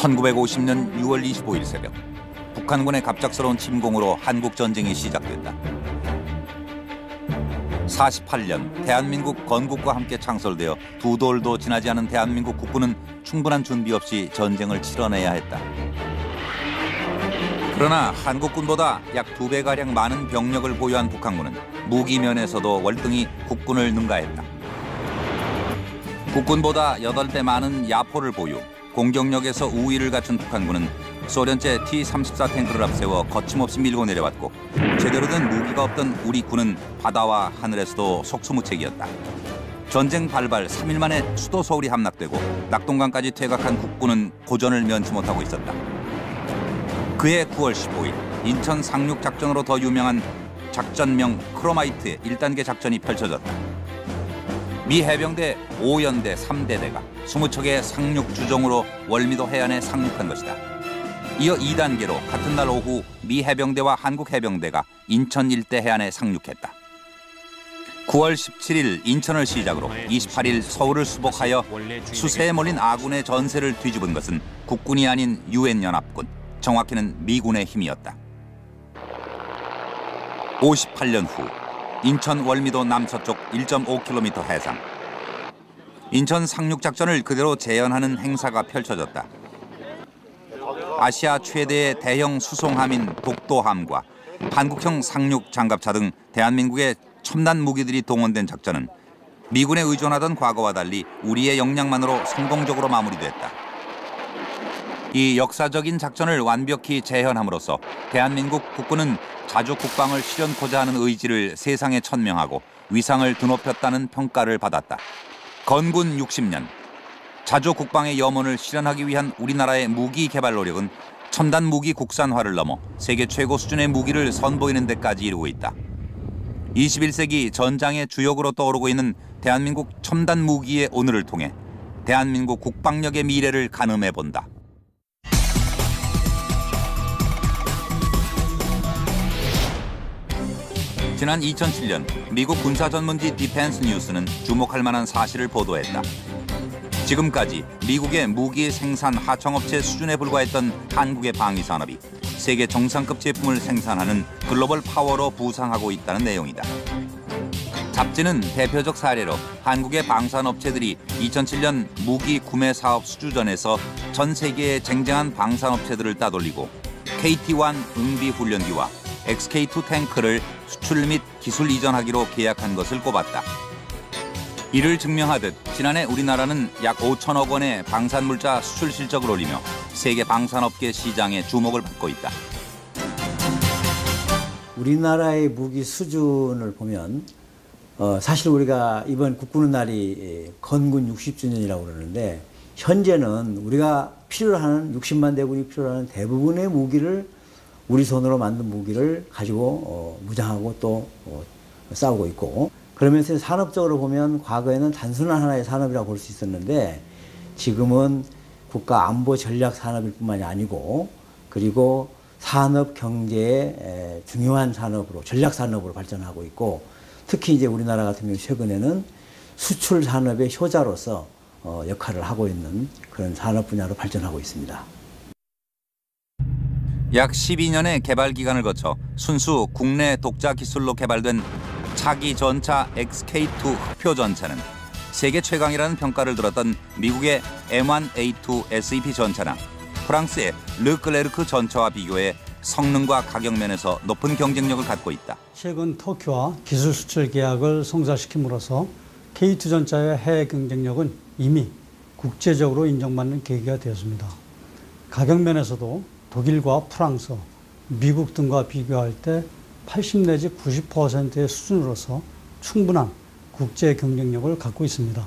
1950년 6월 25일 새벽, 북한군의 갑작스러운 침공으로 한국 전쟁이 시작됐다. 48년 대한민국 건국과 함께 창설되어 두 돌도 지나지 않은 대한민국 국군은 충분한 준비 없이 전쟁을 치러내야 했다. 그러나 한국군보다 약 2배가량 많은 병력을 보유한 북한군은 무기 면에서도 월등히 국군을 능가했다. 국군보다 8배 많은 야포를 보유, 공격력에서 우위를 갖춘 북한군은 소련제 T-34 탱크를 앞세워 거침없이 밀고 내려왔고, 제대로 된 무기가 없던 우리 군은 바다와 하늘에서도 속수무책이었다. 전쟁 발발 3일 만에 수도 서울이 함락되고 낙동강까지 퇴각한 국군은 고전을 면치 못하고 있었다. 그해 9월 15일 인천 상륙 작전으로 더 유명한 작전명 크로마이트의 1단계 작전이 펼쳐졌다. 미 해병대 5연대 3대대가 20척의 상륙 주종으로 월미도 해안에 상륙한 것이다. 이어 2단계로 같은 날 오후 미 해병대와 한국 해병대가 인천 일대 해안에 상륙했다. 9월 17일 인천을 시작으로 28일 서울을 수복하여 수세에 몰린 아군의 전세를 뒤집은 것은 국군이 아닌 유엔연합군, 정확히는 미군의 힘이었다. 58년 후 인천 월미도 남서쪽 1.5km 해상, 인천 상륙작전을 그대로 재현하는 행사가 펼쳐졌다. 아시아 최대의 대형 수송함인 독도함과 한국형 상륙 장갑차 등 대한민국의 첨단 무기들이 동원된 작전은 미군에 의존하던 과거와 달리 우리의 역량만으로 성공적으로 마무리됐다. 이 역사적인 작전을 완벽히 재현함으로써 대한민국 국군은 자주 국방을 실현코자 하는 의지를 세상에 천명하고 위상을 드높였다는 평가를 받았다. 건군 60년, 자주 국방의 염원을 실현하기 위한 우리나라의 무기 개발 노력은 첨단 무기 국산화를 넘어 세계 최고 수준의 무기를 선보이는 데까지 이르고 있다. 21세기 전장의 주역으로 떠오르고 있는 대한민국 첨단 무기의 오늘을 통해 대한민국 국방력의 미래를 가늠해본다. 지난 2007년 미국 군사 전문지 디펜스 뉴스는 주목할 만한 사실을 보도했다. 지금까지 미국의 무기 생산 하청업체 수준에 불과했던 한국의 방위산업이 세계 정상급 제품을 생산하는 글로벌 파워로 부상하고 있다는 내용이다. 잡지는 대표적 사례로 한국의 방산업체들이 2007년 무기 구매 사업 수주전에서 전 세계의 쟁쟁한 방산업체들을 따돌리고 KT-1 응비훈련기와 XK-2 탱크를 수출 및 기술 이전하기로 계약한 것을 꼽았다. 이를 증명하듯 지난해 우리나라는 약 5천억 원의 방산물자 수출 실적을 올리며 세계 방산업계 시장에 주목을 받고 있다. 우리나라의 무기 수준을 보면 사실 우리가 이번 국군의 날이 건군 60주년이라고 그러는데, 현재는 우리가 필요로 하는 60만 대군이 필요로 하는 대부분의 무기를, 우리 손으로 만든 무기를 가지고 무장하고 또 싸우고 있고, 그러면서 산업적으로 보면 과거에는 단순한 하나의 산업이라고 볼 수 있었는데 지금은 국가 안보 전략 산업일 뿐만이 아니고, 그리고 산업 경제의 중요한 산업으로, 전략 산업으로 발전하고 있고, 특히 이제 우리나라 같은 경우 최근에는 수출 산업의 효자로서 역할을 하고 있는 그런 산업 분야로 발전하고 있습니다. 약 12년의 개발 기간을 거쳐 순수 국내 독자 기술로 개발된 차기 전차 XK-2 흑표 전차는 세계 최강이라는 평가를 들었던 미국의 M1A2 SEP 전차나 프랑스의 르클레르크 전차와 비교해 성능과 가격 면에서 높은 경쟁력을 갖고 있다. 최근 터키와 기술 수출 계약을 성사시킴으로써 K2 전차의 해외 경쟁력은 이미 국제적으로 인정받는 계기가 되었습니다. 가격 면에서도 독일과 프랑스, 미국 등과 비교할 때 80 내지 90%의 수준으로서 충분한 국제 경쟁력을 갖고 있습니다.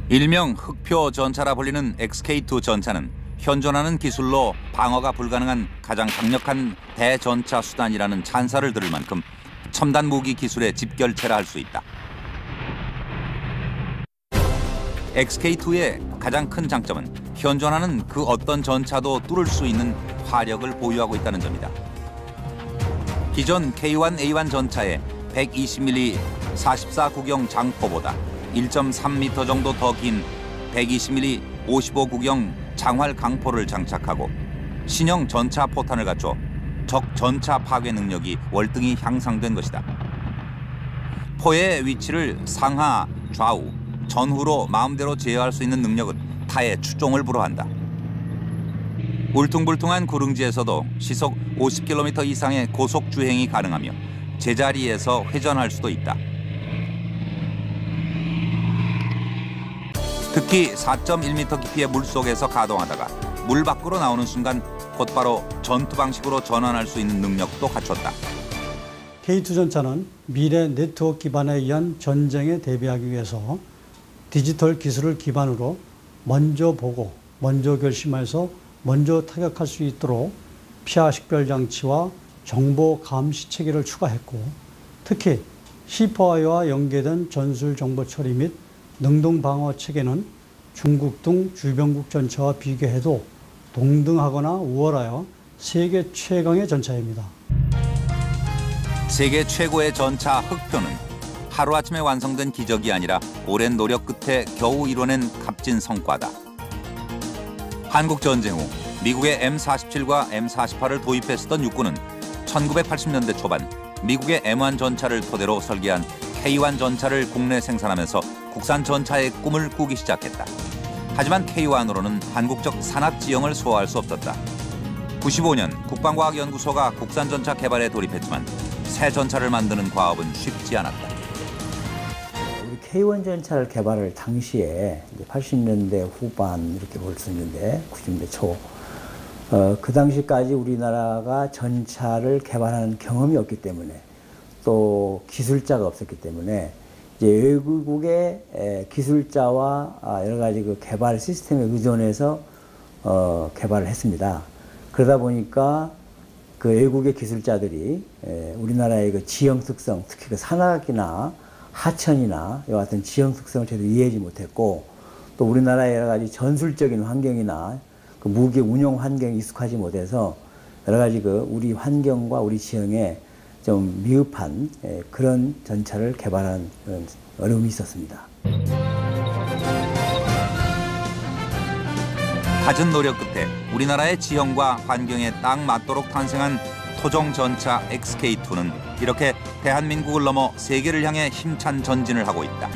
일명 흑표 전차라 불리는 XK-2 전차는 현존하는 기술로 방어가 불가능한 가장 강력한 대전차 수단이라는 찬사를 들을 만큼 첨단 무기 기술의 집결체라 할 수 있다. XK-2의 가장 큰 장점은 현존하는 그 어떤 전차도 뚫을 수 있는 화력을 보유하고 있다는 점이다. 기존 K1A1 전차의 120mm 44구경 장포보다 1.3m 정도 더 긴 120mm 55구경 장활 강포를 장착하고 신형 전차 포탄을 갖춰 적 전차 파괴 능력이 월등히 향상된 것이다. 포의 위치를 상하, 좌우, 전후로 마음대로 제어할 수 있는 능력은 타의 추종을 불허한다. 울퉁불퉁한 구릉지에서도 시속 50km 이상의 고속 주행이 가능하며 제자리에서 회전할 수도 있다. 특히 4.1m 깊이의 물속에서 가동하다가 물 밖으로 나오는 순간 곧바로 전투 방식으로 전환할 수 있는 능력도 갖췄다. K2 전차는 미래 네트워크 기반에 의한 전쟁에 대비하기 위해서 디지털 기술을 기반으로 먼저 보고 먼저 결심해서 먼저 타격할 수 있도록 피하 식별 장치와 정보 감시 체계를 추가했고, 특히 시퍼와이와 연계된 전술 정보 처리 및 능동 방어 체계는 중국 등 주변국 전차와 비교해도 동등하거나 우월하여 세계 최강의 전차입니다. 세계 최고의 전차 흑표는 하루아침에 완성된 기적이 아니라 오랜 노력 끝에 겨우 이뤄낸 값진 성과다. 한국 전쟁 후 미국의 M47과 M48을 도입해 쓰던 육군은 1980년대 초반 미국의 M1 전차를 토대로 설계한 K1 전차를 국내 생산하면서 국산 전차의 꿈을 꾸기 시작했다. 하지만 K1으로는 한국적 산업 지형을 소화할 수 없었다. 95년 국방과학연구소가 국산 전차 개발에 돌입했지만 새 전차를 만드는 과업은 쉽지 않았다. K1 전차를 개발할 당시에 이제 80년대 후반 이렇게 볼 수 있는데 90년대 초 그 당시까지 우리나라가 전차를 개발하는 경험이 없기 때문에 또 기술자가 없었기 때문에 이제 외국의 기술자와 여러 가지 그 개발 시스템에 의존해서 개발을 했습니다. 그러다 보니까 그 외국의 기술자들이 우리나라의 그 지형 특성, 특히 그 산악이나 하천이나 이와 같은 지형 특성을 제대로 이해하지 못했고, 또 우리나라의 여러 가지 전술적인 환경이나 그 무기 운용 환경에 익숙하지 못해서 여러 가지 그 우리 환경과 우리 지형에 좀 미흡한 그런 전차를 개발하는 그런 어려움이 있었습니다. 갖은 노력 끝에 우리나라의 지형과 환경에 딱 맞도록 탄생한 토종 전차 XK2는 이렇게 대한민국을 넘어 세계를 향해 힘찬 전진을 하고 있다.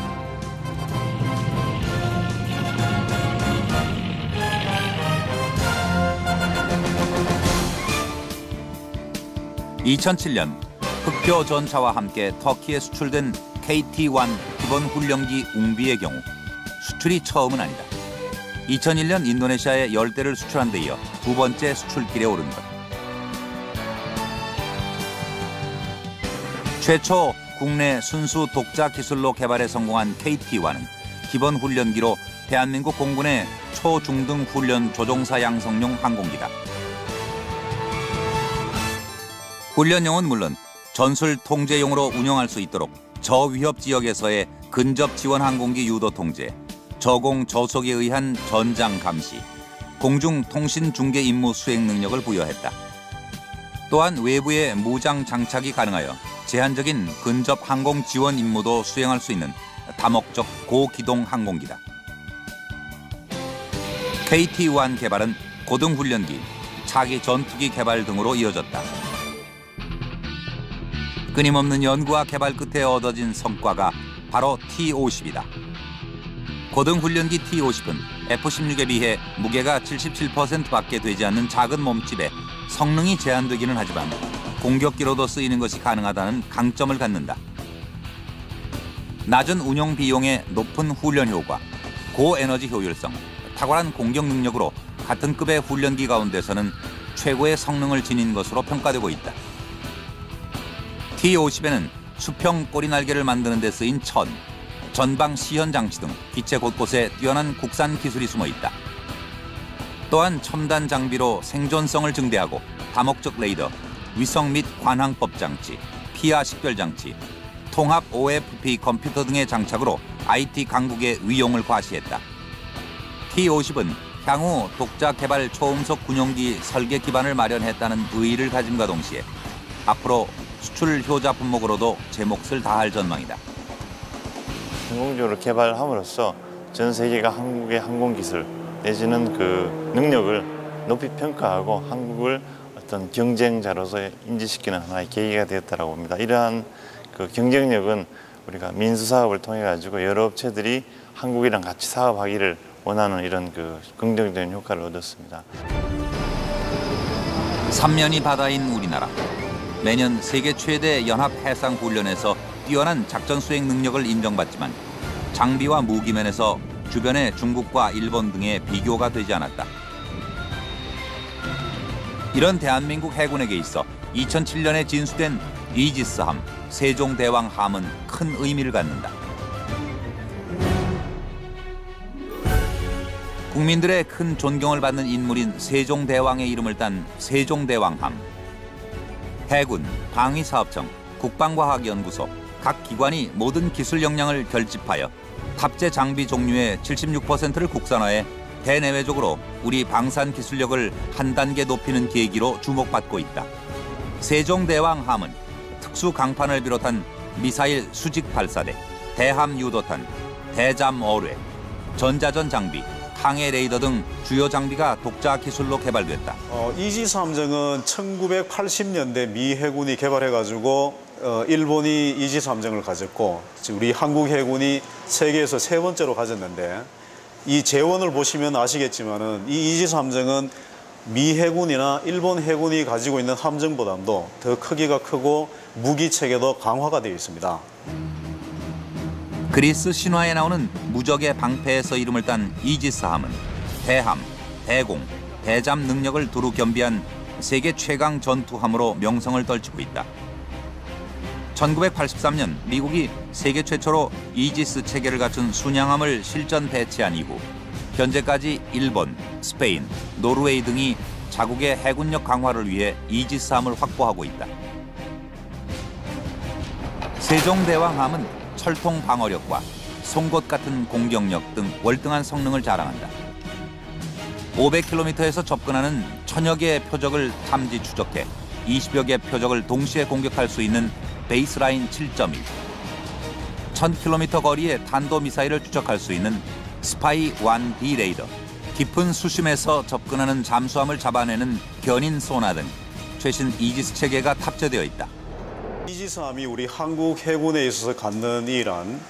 (2007년) 흑표 전차와 함께 터키에 수출된 KT-1 기본 훈련기 웅비의 경우 수출이 처음은 아니다. 2001년 인도네시아에 10대를 수출한 데 이어 두 번째 수출길에 오른 것. 최초 국내 순수 독자 기술로 개발에 성공한 KT-1은 기본 훈련기로 대한민국 공군의 초중등 훈련 조종사 양성용 항공기다. 훈련용은 물론 전술 통제용으로 운영할 수 있도록 저위협 지역에서의 근접 지원 항공기 유도 통제, 저공 저속에 의한 전장 감시, 공중 통신 중계 임무 수행 능력을 부여했다. 또한 외부에 무장 장착이 가능하여 제한적인 근접 항공 지원 임무도 수행할 수 있는 다목적 고기동 항공기다. KT-1 개발은 고등훈련기, 차기 전투기 개발 등으로 이어졌다. 끊임없는 연구와 개발 끝에 얻어진 성과가 바로 T-50이다. 고등훈련기 T-50은 F-16에 비해 무게가 77%밖에 되지 않는 작은 몸집에 성능이 제한되기는 하지만 공격기로도 쓰이는 것이 가능하다는 강점을 갖는다. 낮은 운용 비용에 높은 훈련 효과, 고에너지 효율성, 탁월한 공격 능력으로 같은 급의 훈련기 가운데서는 최고의 성능을 지닌 것으로 평가되고 있다. T-50에는 수평 꼬리날개를 만드는 데 쓰인 천, 전방 시현 장치 등 기체 곳곳에 뛰어난 국산 기술이 숨어 있다. 또한 첨단 장비로 생존성을 증대하고 다목적 레이더, 위성 및 관항법 장치, 피하 식별 장치, 통합 OFP 컴퓨터 등의 장착으로 IT 강국의 위용을 과시했다. T-50은 향후 독자 개발 초음속 군용기 설계 기반을 마련했다는 의의를 가짐과 동시에 앞으로 수출 효자 품목으로도 제 몫을 다할 전망이다. 성공적으로 개발함으로써 전 세계가 한국의 항공기술에 내지는 그 능력을 높이 평가하고 한국을 어떤 경쟁자로서 인지시키는 하나의 계기가 되었다고 봅니다. 이러한 그 경쟁력은 우리가 민수사업을 통해 가지고 여러 업체들이 한국이랑 같이 사업하기를 원하는 이런 그 긍정적인 효과를 얻었습니다. 삼면이 바다인 우리나라. 매년 세계 최대 연합 해상 훈련에서 뛰어난 작전 수행 능력을 인정받지만 장비와 무기면에서 주변의 중국과 일본 등의 비교가 되지 않았다. 이런 대한민국 해군에게 있어 2007년에 진수된 이지스함, 세종대왕함은 큰 의미를 갖는다. 국민들의 큰 존경을 받는 인물인 세종대왕의 이름을 딴 세종대왕함. 해군, 방위사업청, 국방과학연구소, 각 기관이 모든 기술 역량을 결집하여 탑재 장비 종류의 76%를 국산화해 대내외적으로 우리 방산 기술력을 한 단계 높이는 계기로 주목받고 있다. 세종대왕함은 특수 강판을 비롯한 미사일 수직 발사대, 대함 유도탄, 대잠 어뢰, 전자전 장비, 항해 레이더 등 주요 장비가 독자 기술로 개발됐다. 이지스 함정은 1980년대 미 해군이 개발해가지고 일본이 이지스 함정을 가졌고 우리 한국 해군이 세계에서 3번째로 가졌는데 이 재원을 보시면 아시겠지만은 이 이지스 함정은 미 해군이나 일본 해군이 가지고 있는 함정보다도 더 크기가 크고 무기 체계도 강화가 되어 있습니다. 그리스 신화에 나오는 무적의 방패에서 이름을 딴 이지스함은 대함, 대공, 대잠 능력을 두루 겸비한 세계 최강 전투함으로 명성을 떨치고 있다. 1983년 미국이 세계 최초로 이지스 체계를 갖춘 순양함을 실전 배치한 이후 현재까지 일본, 스페인, 노르웨이 등이 자국의 해군력 강화를 위해 이지스함을 확보하고 있다. 세종대왕함은 철통 방어력과 송곳 같은 공격력 등 월등한 성능을 자랑한다. 500km에서 접근하는 1000여 개의 표적을 탐지 추적해 20여 개의 표적을 동시에 공격할 수 있는 베이스라인 7.1, 1000km 거리의 탄도미사일을 추적할 수 있는 스파이 1D 레이더, 깊은 수심에서 접근하는 잠수함을 잡아내는 견인 소나 등 최신 이지스 체계가 탑재되어 있다. 이지스함이 우리 한국 해군에 있어서 갖는 일은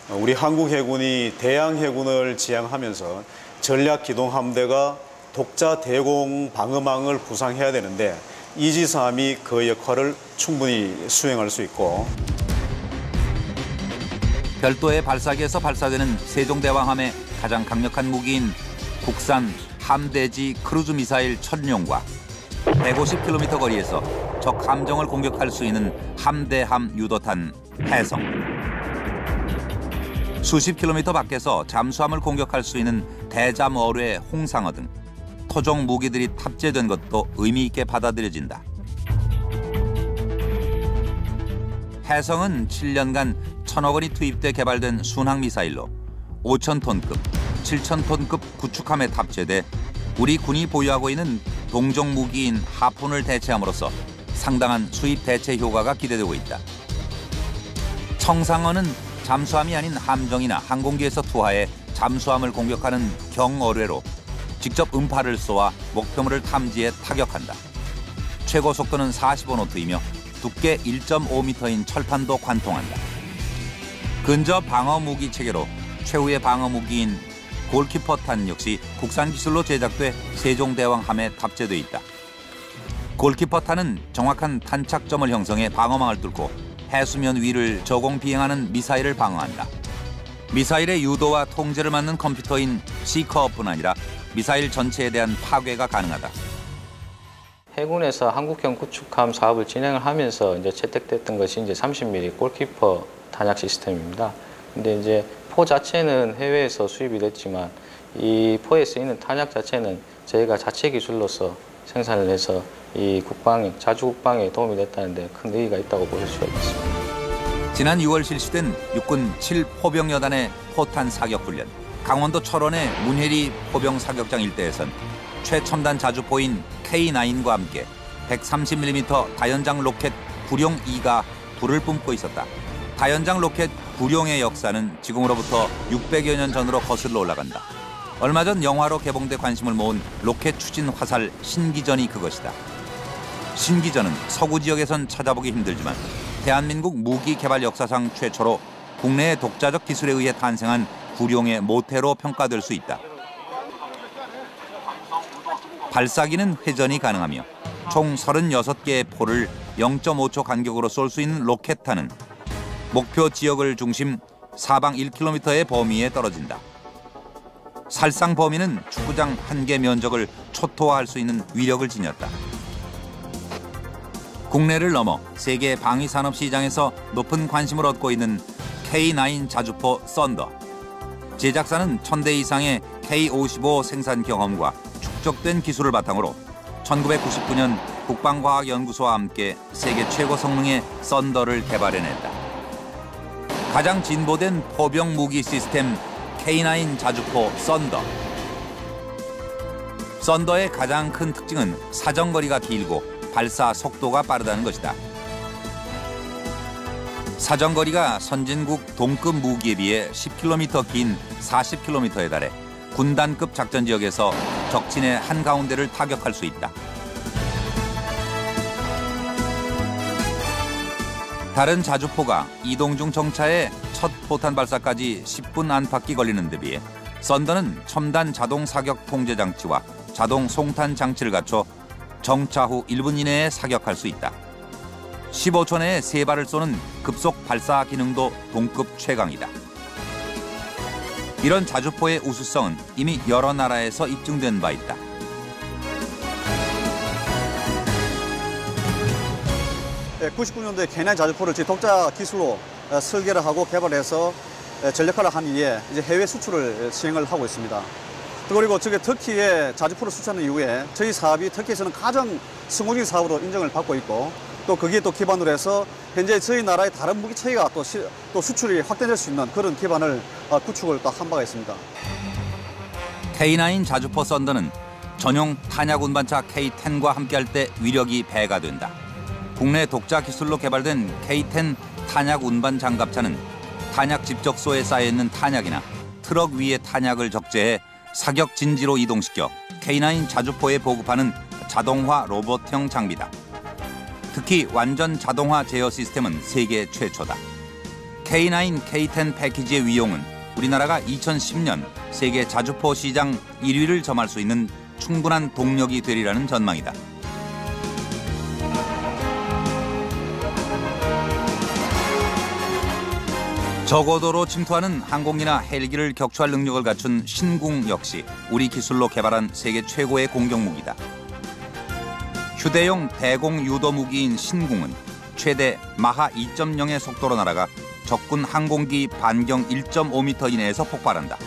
우리 한국 해군이 대양 해군을 지향하면서 전략 기동 함대가 독자 대공 방어망을 구상해야 되는데 이지스함이 그 역할을 충분히 수행할 수 있고 별도의 발사기에서 발사되는 세종대왕함의 가장 강력한 무기인 국산 함대지 크루즈 미사일 천룡과 150km 거리에서 적 함정을 공격할 수 있는 함대함 유도탄 해성, 수십 킬로미터 밖에서 잠수함을 공격할 수 있는 대잠 어뢰 홍상어 등 토종 무기들이 탑재된 것도 의미 있게 받아들여진다. 해성은 7년간 1000억 원이 투입돼 개발된 순항미사일로 5000톤급, 7000톤급 구축함에 탑재돼 우리 군이 보유하고 있는 동종 무기인 하푼을 대체함으로써 상당한 수입 대체 효과가 기대되고 있다. 청상어는 잠수함이 아닌 함정이나 항공기에서 투하해 잠수함을 공격하는 경어뢰로 직접 음파를 쏘아 목표물을 탐지해 타격한다. 최고 속도는 45노트이며 두께 1.5m인 철판도 관통한다. 근접 방어 무기 체계로 최후의 방어 무기인 골키퍼탄 역시 국산 기술로 제작돼 세종대왕함에 탑재돼 있다. 골키퍼탄은 정확한 탄착점을 형성해 방어망을 뚫고 해수면 위를 저공 비행하는 미사일을 방어한다. 미사일의 유도와 통제를 맡는 컴퓨터인 시커뿐 아니라 미사일 전체에 대한 파괴가 가능하다. 해군에서 한국형 구축함 사업을 진행을 하면서 이제 채택됐던 것이 이제 30mm 골키퍼 탄약 시스템입니다. 근데 이제 포 자체는 해외에서 수입이 됐지만 이 포에 쓰이는 탄약 자체는 저희가 자체 기술로서 생산을 해서 이 국방에, 자주 국방에 도움이 됐다는데 큰 의의가 있다고 보실 수가 있습니다. 지난 6월 실시된 육군 7포병여단의 포탄 사격 훈련. 강원도 철원의 문혜리 포병 사격장 일대에선 최첨단 자주포인 K9과 함께 130mm 다연장 로켓 구룡2가 불을 뿜고 있었다. 다연장 로켓 구룡의 역사는 지금으로부터 600여 년 전으로 거슬러 올라간다. 얼마 전 영화로 개봉돼 관심을 모은 로켓 추진 화살 신기전이 그것이다. 신기전은 서구 지역에선 찾아보기 힘들지만 대한민국 무기 개발 역사상 최초로 국내의 독자적 기술에 의해 탄생한 구룡의 모태로 평가될 수 있다. 발사기는 회전이 가능하며 총 36개의 포를 0.5초 간격으로 쏠 수 있는 로켓탄은 목표 지역을 중심 사방 1km의 범위에 떨어진다. 살상 범위는 축구장 1개 면적을 초토화할 수 있는 위력을 지녔다. 국내를 넘어 세계 방위산업 시장에서 높은 관심을 얻고 있는 K9 자주포 썬더. 제작사는 1000대 이상의 K55 생산 경험과 축적된 기술을 바탕으로 1999년 국방과학연구소와 함께 세계 최고 성능의 썬더를 개발해냈다. 가장 진보된 포병 무기 시스템 K9 자주포 썬더. 썬더의 가장 큰 특징은 사정거리가 길고 발사 속도가 빠르다는 것이다. 사정거리가 선진국 동급 무기에 비해 10km 긴 40km에 달해 군단급 작전 지역에서 적진의 한가운데를 타격할 수 있다. 다른 자주포가 이동 중 정차에 첫 포탄 발사까지 10분 안팎이 걸리는 데 비해 썬더는 첨단 자동 사격 통제 장치와 자동 송탄 장치를 갖춰 정차 후 1분 이내에 사격할 수 있다. 15초 내에 3발을 쏘는 급속 발사 기능도 동급 최강이다. 이런 자주포의 우수성은 이미 여러 나라에서 입증된 바 있다. 네, 99년도에 K9 자주포를 제 독자 기술로 설계를 하고 개발해서 전력화를 한 이후에 이제 해외 수출을 시행을 하고 있습니다. 그리고 터키에 자주포를 수출하는 이후에 저희 사업이 터키에서는 가장 성공적인 사업으로 인정을 받고 있고 또 거기에 또 기반으로 해서 현재 저희 나라의 다른 무기 체계가 또 수출이 확대될 수 있는 그런 기반을 구축을 또 한 바가 있습니다. K9 자주포 썬더는 전용 탄약 운반차 K10과 함께할 때 위력이 배가 된다. 국내 독자 기술로 개발된 K10 탄약 운반 장갑차는 탄약 집적소에 쌓여있는 탄약이나 트럭 위에 탄약을 적재해 사격 진지로 이동시켜 K9 자주포에 보급하는 자동화 로봇형 장비다. 특히 완전 자동화 제어 시스템은 세계 최초다. K9, K10 패키지의 위용은 우리나라가 2010년 세계 자주포 시장 1위를 점할 수 있는 충분한 동력이 되리라는 전망이다. 저고도로 침투하는 항공기나 헬기를 격추할 능력을 갖춘 신궁 역시 우리 기술로 개발한 세계 최고의 공격무기다. 휴대용 대공 유도 무기인 신궁은 최대 마하 2.0의 속도로 날아가 적군 항공기 반경 1.5m 이내에서 폭발한다.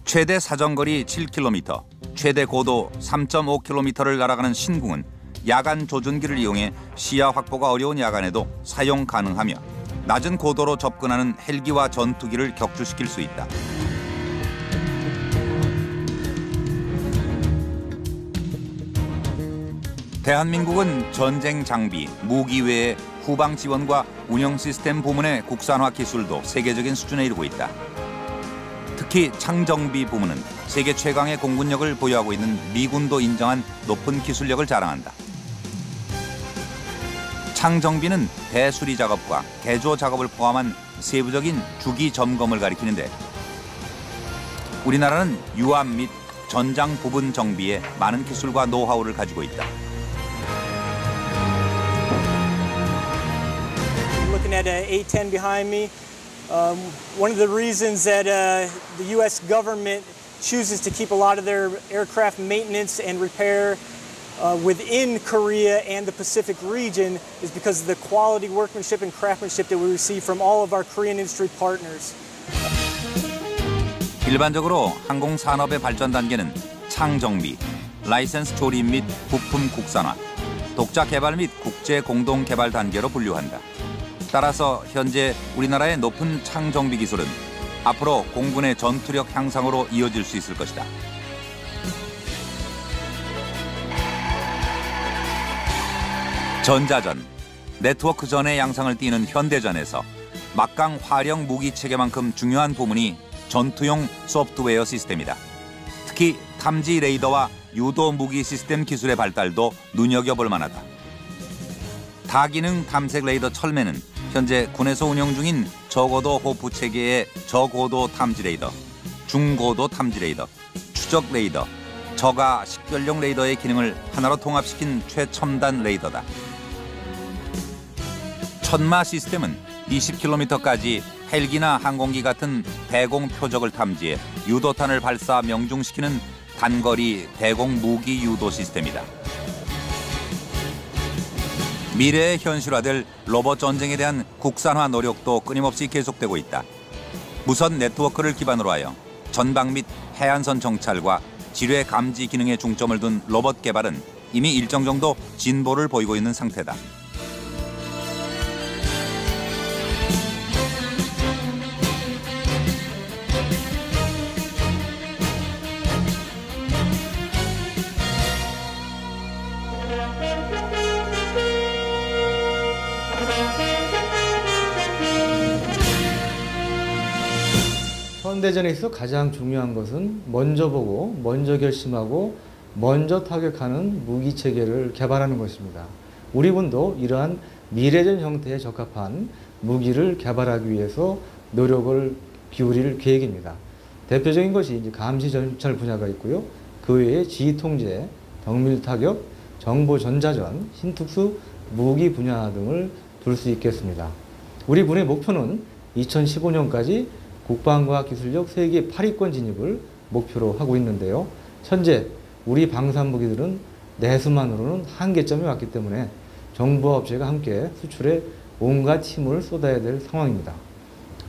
최대 사정거리 7km, 최대 고도 3.5km를 날아가는 신궁은 야간 조준기를 이용해 시야 확보가 어려운 야간에도 사용 가능하며 낮은 고도로 접근하는 헬기와 전투기를 격추시킬 수 있다. 대한민국은 전쟁 장비, 무기 외에 후방 지원과 운영 시스템 부문의 국산화 기술도 세계적인 수준에 이르고 있다. 특히 창정비 부문은 세계 최강의 공군력을 보유하고 있는 미군도 인정한 높은 기술력을 자랑한다. 창정비는 배수리 작업과 개조 작업을 포함한 세부적인 주기 점검을 가리키는데 우리나라는 유압 및 전장 부분 정비에 많은 기술과 노하우를 가지고 있다. Looking at A-10 behind me, one of the reasons that the U.S. government chooses to keep a lot of their aircraft maintenance and repair within Korea and the Pacific region is because of the quality workmanship and craftsmanship that we receive from all of our Korean industry partners. 일반적으로 항공 산업의 발전 단계는 창정비, 라이센스 조립 및 부품 국산화, 독자 개발 및 국제 공동 개발 단계로 분류한다. 따라서 현재 우리나라의 높은 창정비 기술은 앞으로 공군의 전투력 향상으로 이어질 수 있을 것이다. 전자전, 네트워크전의 양상을 띠는 현대전에서 막강 화력 무기 체계만큼 중요한 부문이 전투용 소프트웨어 시스템이다. 특히 탐지 레이더와 유도 무기 시스템 기술의 발달도 눈여겨볼 만하다. 다기능 탐색 레이더 철매는 현재 군에서 운영 중인 저고도 호프 체계의 저고도 탐지 레이더, 중고도 탐지 레이더, 추적 레이더, 저가 식별용 레이더의 기능을 하나로 통합시킨 최첨단 레이더다. 천마 시스템은 20km까지 헬기나 항공기 같은 대공 표적을 탐지해 유도탄을 발사 명중시키는 단거리 대공 무기 유도 시스템이다. 미래에 현실화될 로봇 전쟁에 대한 국산화 노력도 끊임없이 계속되고 있다. 무선 네트워크를 기반으로 하여 전방 및 해안선 정찰과 지뢰 감지 기능에 중점을 둔 로봇 개발은 이미 일정 정도 진보를 보이고 있는 상태다. 현대전에 있어 가장 중요한 것은 먼저 보고, 먼저 결심하고, 먼저 타격하는 무기 체계를 개발하는 것입니다. 우리 군도 이러한 미래전 형태에 적합한 무기를 개발하기 위해서 노력을 기울일 계획입니다. 대표적인 것이 이제 감시 전찰 분야가 있고요. 그 외에 지휘 통제, 정밀 타격, 정보 전자전, 신특수 무기 분야 등을 둘 수 있겠습니다. 우리 군의 목표는 2015년까지 국방과학기술력 세계 8위권 진입을 목표로 하고 있는데요. 현재 우리 방산무기들은 내수만으로는 한계점이 왔기 때문에 정부와 업체가 함께 수출에 온갖 힘을 쏟아야 될 상황입니다.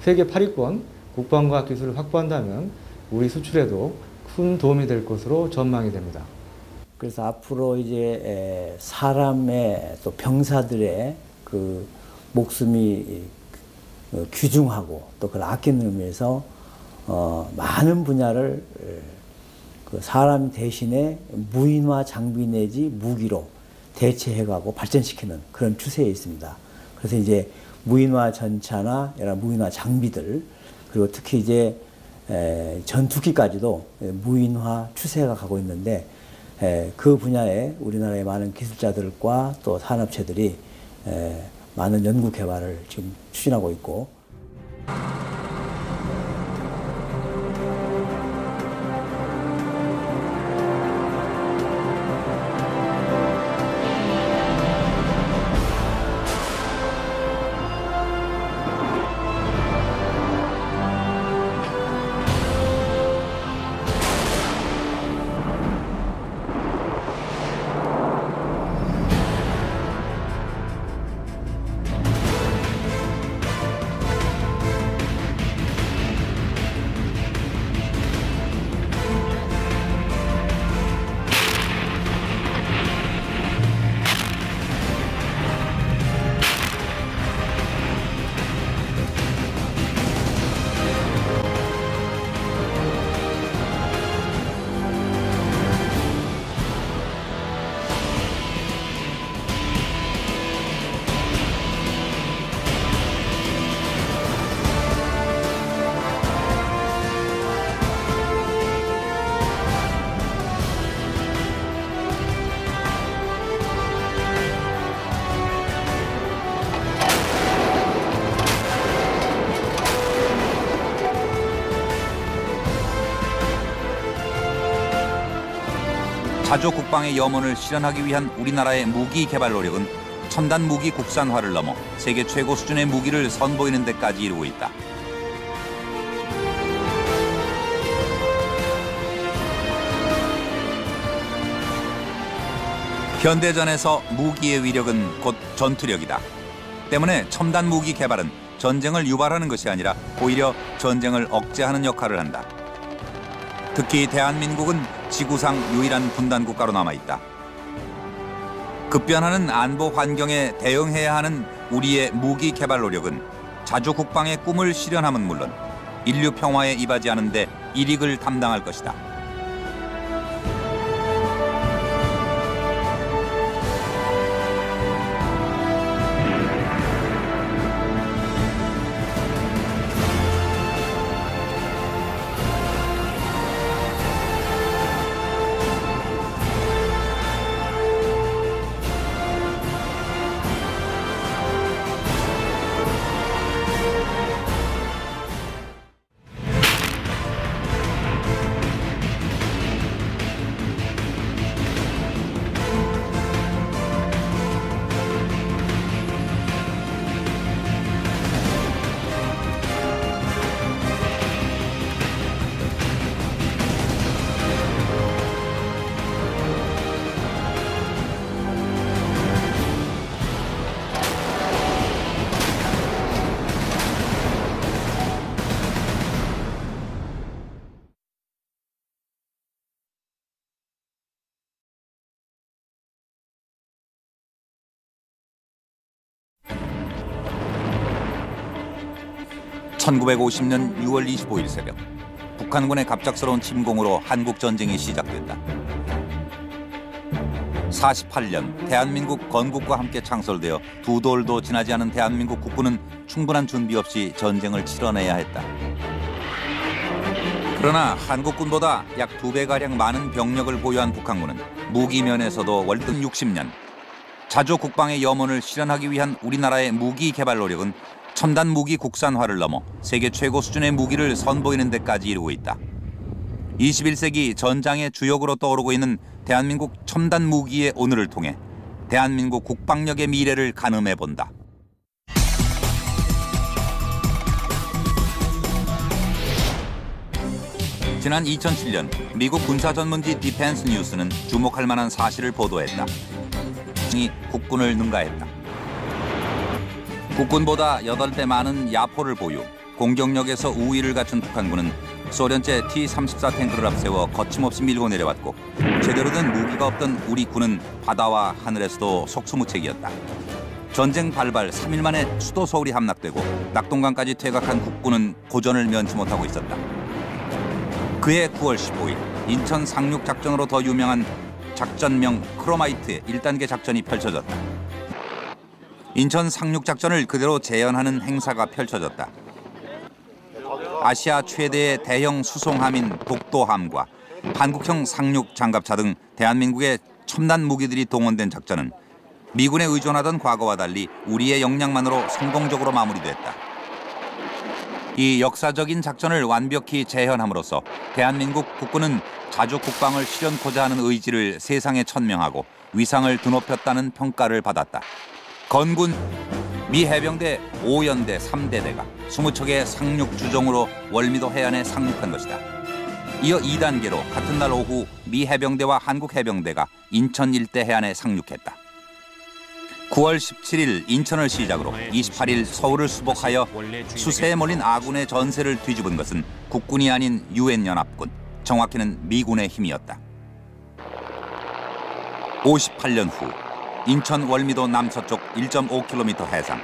세계 8위권 국방과학기술을 확보한다면 우리 수출에도 큰 도움이 될 것으로 전망이 됩니다. 그래서 앞으로 이제 사람의 또 병사들의 그 목숨이 귀중하고 또 그걸 아끼는 의미에서 많은 분야를 그 사람 대신에 무인화 장비 내지 무기로 대체해가고 발전시키는 그런 추세에 있습니다. 그래서 이제 무인화 전차나 여러 무인화 장비들 그리고 특히 이제 전투기까지도 무인화 추세가 가고 있는데 그 분야에 우리나라의 많은 기술자들과 또 산업체들이 많은 연구 개발을 지금 추진하고 있고. 자주 국방의 염원을 실현하기 위한 우리나라의 무기 개발 노력은 첨단 무기 국산화를 넘어 세계 최고 수준의 무기를 선보이는 데까지 이르고 있다. 현대전에서 무기의 위력은 곧 전투력이다. 때문에 첨단 무기 개발은 전쟁을 유발하는 것이 아니라 오히려 전쟁을 억제하는 역할을 한다. 특히 대한민국은 지구상 유일한 분단 국가로 남아있다. 급변하는 안보 환경에 대응해야 하는 우리의 무기 개발 노력은 자주 국방의 꿈을 실현함은 물론 인류 평화에 이바지하는 데 일익을 담당할 것이다. 1950년 6월 25일 새벽 북한군의 갑작스러운 침공으로 한국 전쟁이 시작됐다. 48년 대한민국 건국과 함께 창설되어 두 돌도 지나지 않은 대한민국 국군은 충분한 준비 없이 전쟁을 치러내야 했다. 그러나 한국군보다 약 2배가량 많은 병력을 보유한 북한군은 무기면에서도 월등 60년 자주 국방의 염원을 실현하기 위한 우리나라의 무기 개발 노력은 첨단 무기 국산화를 넘어 세계 최고 수준의 무기를 선보이는 데까지 이르고 있다. 21세기 전장의 주역으로 떠오르고 있는 대한민국 첨단 무기의 오늘을 통해 대한민국 국방력의 미래를 가늠해 본다. 지난 2007년 미국 군사 전문지 디펜스 뉴스는 주목할 만한 사실을 보도했다. 국군을 능가했다. 국군보다 8배 많은 야포를 보유, 공격력에서 우위를 갖춘 북한군은 소련제 T-34 탱크를 앞세워 거침없이 밀고 내려왔고 제대로 된 무기가 없던 우리 군은 바다와 하늘에서도 속수무책이었다. 전쟁 발발 3일 만에 수도 서울이 함락되고 낙동강까지 퇴각한 국군은 고전을 면치 못하고 있었다. 그해 9월 15일 인천 상륙 작전으로 더 유명한 작전명 크로마이트 1단계 작전이 펼쳐졌다. 인천 상륙 작전을 그대로 재현하는 행사가 펼쳐졌다. 아시아 최대의 대형 수송함인 독도함과 한국형 상륙 장갑차 등 대한민국의 첨단 무기들이 동원된 작전은 미군에 의존하던 과거와 달리 우리의 역량만으로 성공적으로 마무리됐다. 이 역사적인 작전을 완벽히 재현함으로써 대한민국 국군은 자주 국방을 실현코자 하는 의지를 세상에 천명하고 위상을 드높였다는 평가를 받았다. 건군 미 해병대 5연대 3대대가 20척의 상륙 주종으로 월미도 해안에 상륙한 것이다. 이어 2단계로 같은 날 오후 미 해병대와 한국 해병대가 인천 일대 해안에 상륙했다. 9월 17일 인천을 시작으로 28일 서울을 수복하여 수세에 몰린 아군의 전세를 뒤집은 것은 국군이 아닌 유엔연합군, 정확히는 미군의 힘이었다. 58년 후 인천 월미도 남서쪽 1.5km 해상